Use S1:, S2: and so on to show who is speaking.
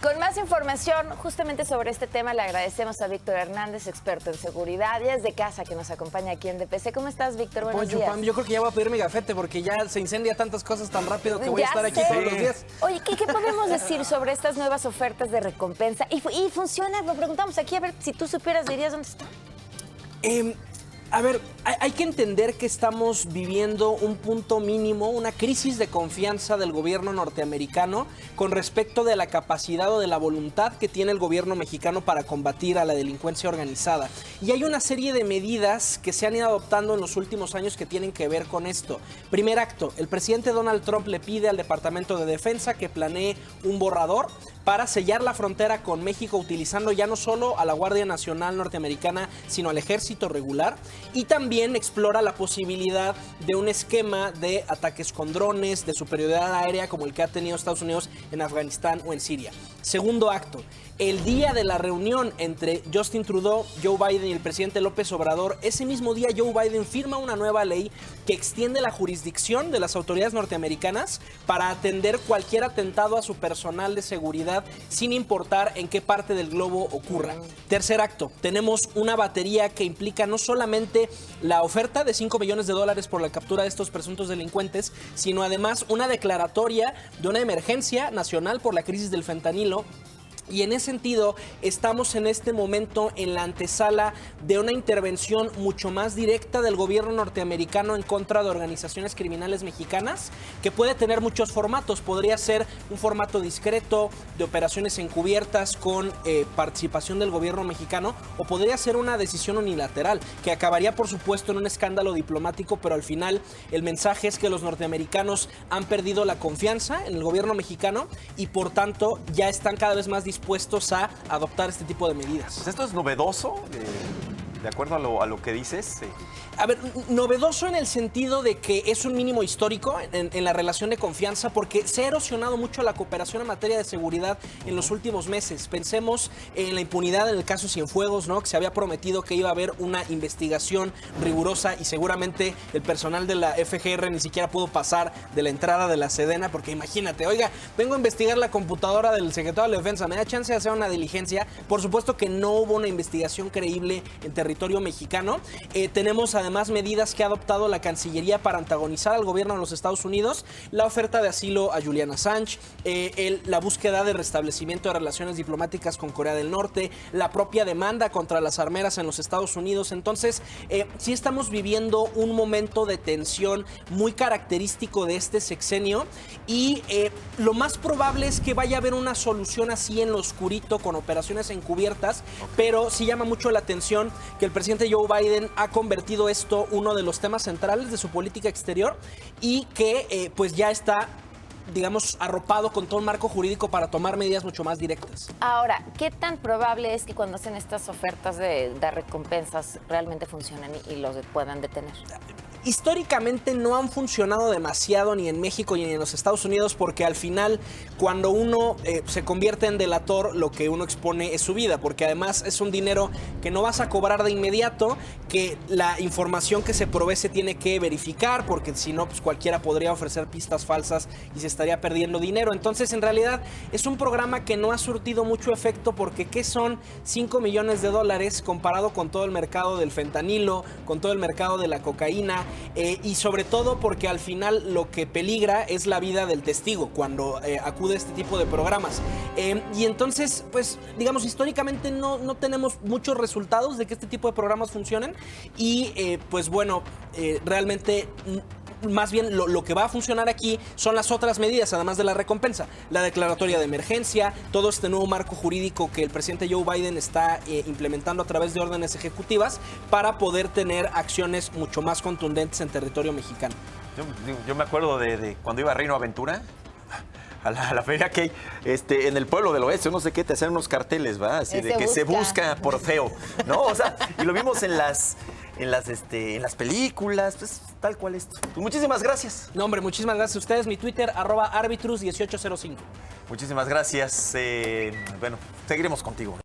S1: Con más información justamente sobre este tema le agradecemos a Víctor Hernández, experto en seguridad y desde casa que nos acompaña aquí en DPC. ¿Cómo estás, Víctor? Buenos días.
S2: Pam, yo creo que ya voy a pedir mi gafete porque ya se incendia tantas cosas tan rápido que voy a estar aquí todos los días.
S1: Oye, ¿qué podemos decir sobre estas nuevas ofertas de recompensa? ¿Y funciona? Lo preguntamos aquí, a ver, si tú supieras, dirías dónde está.
S2: A ver, hay que entender que estamos viviendo un punto mínimo, una crisis de confianza del gobierno norteamericano con respecto de la capacidad o de la voluntad que tiene el gobierno mexicano para combatir a la delincuencia organizada. Y hay una serie de medidas que se han ido adoptando en los últimos años que tienen que ver con esto. Primer acto, el presidente Donald Trump le pide al Departamento de Defensa que planee un borrador para sellar la frontera con México utilizando ya no solo a la Guardia Nacional norteamericana, sino al ejército regular. Y también explora la posibilidad de un esquema de ataques con drones, de superioridad aérea como el que ha tenido Estados Unidos en Afganistán o en Siria. Segundo acto, el día de la reunión entre Justin Trudeau, Joe Biden y el presidente López Obrador, ese mismo día Joe Biden firma una nueva ley que extiende la jurisdicción de las autoridades norteamericanas para atender cualquier atentado a su personal de seguridad sin importar en qué parte del globo ocurra. Tercer acto, tenemos una batería que implica no solamente la oferta de $5 millones por la captura de estos presuntos delincuentes, sino además una declaratoria de una emergencia nacional por la crisis del fentanilo. Y en ese sentido, estamos en este momento en la antesala de una intervención mucho más directa del gobierno norteamericano en contra de organizaciones criminales mexicanas, que puede tener muchos formatos. Podría ser un formato discreto de operaciones encubiertas con participación del gobierno mexicano, o podría ser una decisión unilateral, que acabaría, por supuesto, en un escándalo diplomático, pero al final el mensaje es que los norteamericanos han perdido la confianza en el gobierno mexicano y, por tanto, ya están cada vez más dispuestos a adoptar este tipo de medidas.
S3: Pues esto es novedoso, de acuerdo a lo que dices.
S2: A ver, novedoso en el sentido de que es un mínimo histórico en la relación de confianza, porque se ha erosionado mucho la cooperación en materia de seguridad en los últimos meses. Pensemos en la impunidad en el caso Cienfuegos, ¿no? Que se había prometido que iba a haber una investigación rigurosa y seguramente el personal de la FGR ni siquiera pudo pasar de la entrada de la Sedena, porque imagínate, oiga, vengo a investigar la computadora del secretario de la Defensa, ¿me da chance de hacer una diligencia? Por supuesto que no hubo una investigación creíble en territorio mexicano. Tenemos además medidas que ha adoptado la Cancillería para antagonizar al gobierno de los Estados Unidos, la oferta de asilo a Julian Assange, la búsqueda de restablecimiento de relaciones diplomáticas con Corea del Norte, la propia demanda contra las armeras en los Estados Unidos. Entonces, sí estamos viviendo un momento de tensión muy característico de este sexenio y lo más probable es que vaya a haber una solución así en lo oscurito con operaciones encubiertas, pero sí llama mucho la atención que el presidente Joe Biden ha convertido esto uno de los temas centrales de su política exterior y que pues ya está, digamos, arropado con todo un marco jurídico para tomar medidas mucho más directas.
S1: Ahora, ¿qué tan probable es que cuando hacen estas ofertas de recompensas realmente funcionen y los puedan detener?
S2: Históricamente no han funcionado demasiado ni en México ni en los Estados Unidos, porque al final cuando uno se convierte en delator, lo que uno expone es su vida, porque además es un dinero que no vas a cobrar de inmediato, que la información que se provee se tiene que verificar, porque si no, pues cualquiera podría ofrecer pistas falsas y se estaría perdiendo dinero. Entonces, en realidad, es un programa que no ha surtido mucho efecto, porque ¿qué son $5 millones comparado con todo el mercado del fentanilo, con todo el mercado de la cocaína? Y sobre todo porque al final lo que peligra es la vida del testigo cuando acude a este tipo de programas. Y entonces, pues, digamos, históricamente no tenemos muchos resultados de que este tipo de programas funcionen. Y, pues bueno, realmente más bien lo que va a funcionar aquí son las otras medidas, además de la recompensa. La declaratoria de emergencia, todo este nuevo marco jurídico que el presidente Joe Biden está implementando a través de órdenes ejecutivas para poder tener acciones mucho más contundentes en territorio mexicano.
S3: Yo me acuerdo de cuando iba a Reino Aventura, a la feria que en el pueblo del oeste, no sé qué, te hacían unos carteles, ¿va? Así de que se busca por feo, ¿no? O sea, y lo vimos en las películas, pues tal cual esto. Pues muchísimas gracias.
S2: No, hombre, muchísimas gracias a ustedes. Mi Twitter, @arbitrus1805.
S3: Muchísimas gracias. Bueno, seguiremos contigo.